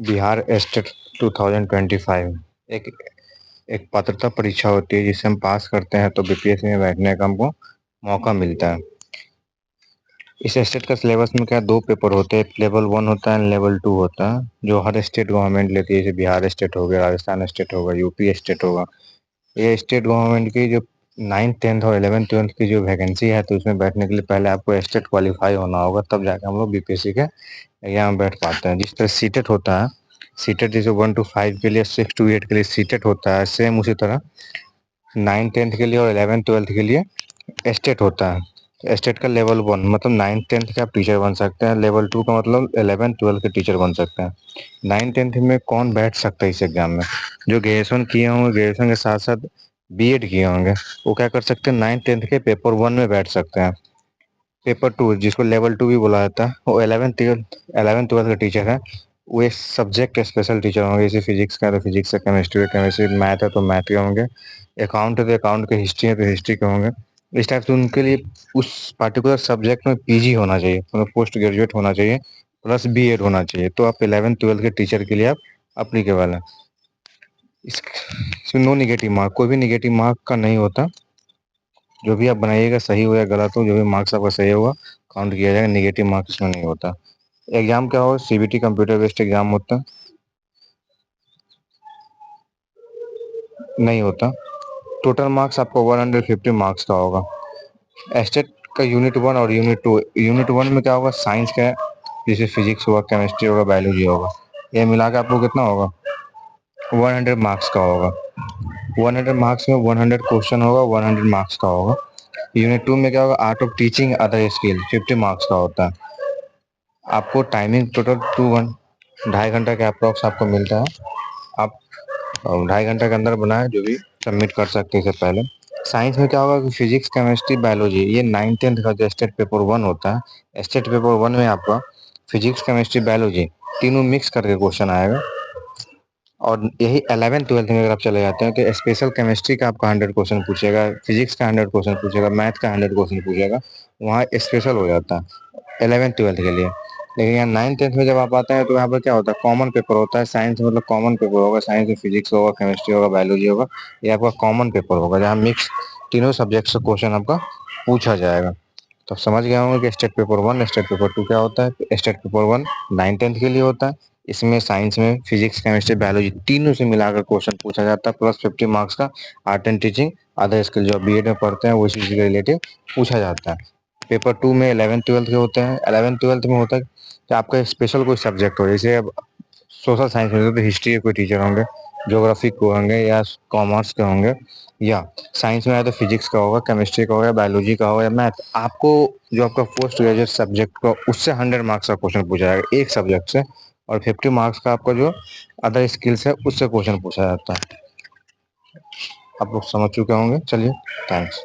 Bihar estate 2025 एक एक पात्रता परीक्षा होती है जिसे हम पास करते हैं तो बीपीएससी में बैठने का हमको मौका मिलता है। इस स्टेट का सिलेबस में क्या दो पेपर होते हैं, लेवल 1 होता है, लेवल 2 होता है, जो हर स्टेट गवर्नमेंट लेती है। जैसे बिहार स्टेट हो गया, राजस्थान स्टेट होगा, यूपी स्टेट होगा। ये स्टेट गवर्नमेंट की जो 9th 10th और 11th 12th की जो वैकेंसी है, तो उसमें बैठने के लिए पहले आपको स्टेट क्वालिफाई होना होगा, तब जाके हम लोग बीपीएससी के एग्जाम में बैठ पाते हैं। जिस तरह सीटेट होता है, सीटेट जैसे 1 to 5 के लिए, 6 to 8 के लिए सीटेट होता है, सेम उसी तरह 9th 10th के लिए और 11th 12th के लिए एस्टेट होता है। एस्टेट का लेवल 1 मतलब 9th 10th के आप टीचर बन सकते हैं, लेवल 2 का मतलब 11th 12th के टीचर बन सकते हैं। 9th 10th में कौन बैठ सकता है इस एग्जाम में? जो ग्रेजुएशन किए होंगे, ग्रेजुएशन के साथ साथ बीएड किए होंगे, वो क्या कर सकते हैं, 9th 10th के पेपर 1 में बैठ सकते हैं। पेपर 2 जिसको लेवल 2 भी बोला जाता है, वो 11th 12th का टीचर है। वो एक सब्जेक्ट स्पेशल टीचर होंगे। जैसे फिजिक्स का है तो फिजिक्स का, केमिस्ट्री का केमिस्ट्री, मैथ है तो मैथ के होंगे, अकाउंट है तो अकाउंट के, हिस्ट्री है तो हिस्ट्री के होंगे। इस टाइप से उनके लिए उस पार्टिकुलर सब्जेक्ट में पीजी होना चाहिए, मतलब पोस्ट ग्रेजुएट होना चाहिए, प्लस बीएड होना चाहिए, तो आप 11th 12th के टीचर के लिए आप अप्लीकेबल है। इसमें नो निगेटिव मार्क, कोई भी निगेटिव मार्क का नहीं होता। जो भी आप बनाइएगा, सही हो या गलत हो, जो भी मार्क्स आपका सही होगा काउंट किया जाएगा, निगेटिव मार्क्स इसमें नहीं होता। एग्जाम क्या होगा, सीबीटी कंप्यूटर बेस्ड एग्जाम होता है, नहीं होता। टोटल मार्क्स आपको 150 मार्क्स का होगा। एस्टेट का यूनिट 1 और यूनिट 2, यूनिट 1 में क्या होगा, साइंस का है, जैसे फिजिक्स होगा, केमिस्ट्री होगा, बायोलॉजी होगा। ये मिला के आपको कितना होगा, 100 मार्क्स का होगा। 100 मार्क्स में 100 क्वेश्चन होगा, 100 मार्क्स का होगा। यूनिट 2 में क्या होगा, art of teaching other skill, 50 marks का होता है। आपको टाइमिंग टोटल 2-2.5 घंटा के अप्रॉक्स आपको मिलता है। आप 2.5 घंटा के अंदर बनाए जो भी सबमिट कर सकते हैं इससे पहले। साइंस में क्या होगा कि फिजिक्स, केमिस्ट्री, बायोलॉजी, ये 9th 10th का जो स्टेट पेपर 1 होता है, स्टेट पेपर 1 में आपका फिजिक्स, केमिस्ट्री, बायोलॉजी तीनों मिक्स करके क्वेश्चन आएगा। और यही 11th 12th में अगर आप चले जाते हैं तो स्पेशल केमिस्ट्री का आपका 100 क्वेश्चन पूछेगा, फिजिक्स का 100 क्वेश्चन पूछेगा, मैथ का 100 क्वेश्चन पूछेगा। वहाँ स्पेशल हो जाता है 11th 12th के लिए। लेकिन यहाँ 9th 10th में जब आप आते हैं तो यहाँ पर क्या होता है, कॉमन पेपर होता है। साइंस मतलब कॉमन पेपर होगा, साइंस में फिजिक्स होगा, केमिस्ट्री होगा, बायोलॉजी होगा। ये आपका कॉमन पेपर होगा जहाँ मिक्स तीनों सब्जेक्ट से क्वेश्चन आपका पूछा जाएगा। तो समझ गया होंगे कि स्टेट पेपर 1 स्टेट पेपर 2 क्या होता है। स्टेट पेपर 1 9th 10th के लिए होता है। इसमें साइंस में फिजिक्स, केमिस्ट्री, बायोलॉजी तीनों से मिलाकर क्वेश्चन पूछा जाता है, प्लस 50 मार्क्स का art and teaching other skill जो बीएड में पढ़ते हैं वो इसी से रिलेटेड पूछा जाता है। पेपर 2 में 11th 12th के होते हैं। 11th 12th में होता है कि आपका स्पेशल कोई सब्जेक्ट हो, जैसे अब सोशल साइंस में तो हिस्ट्री के कोई टीचर होंगे, ज्योग्राफी के होंगे या कॉमर्स के होंगे, या साइंस में है तो फिजिक्स का होगा, केमिस्ट्री का होगा, बायोलॉजी का होगा या मैथ। आपको जो आपका पोस्ट ग्रेजुएट सब्जेक्ट का, उससे 100 मार्क्स का क्वेश्चन पूछा जाएगा एक सब्जेक्ट से, और 50 मार्क्स का आपका जो अदर स्किल्स है उससे क्वेश्चन पूछा जाता है। आप लोग समझ चुके होंगे। चलिए, थैंक्स।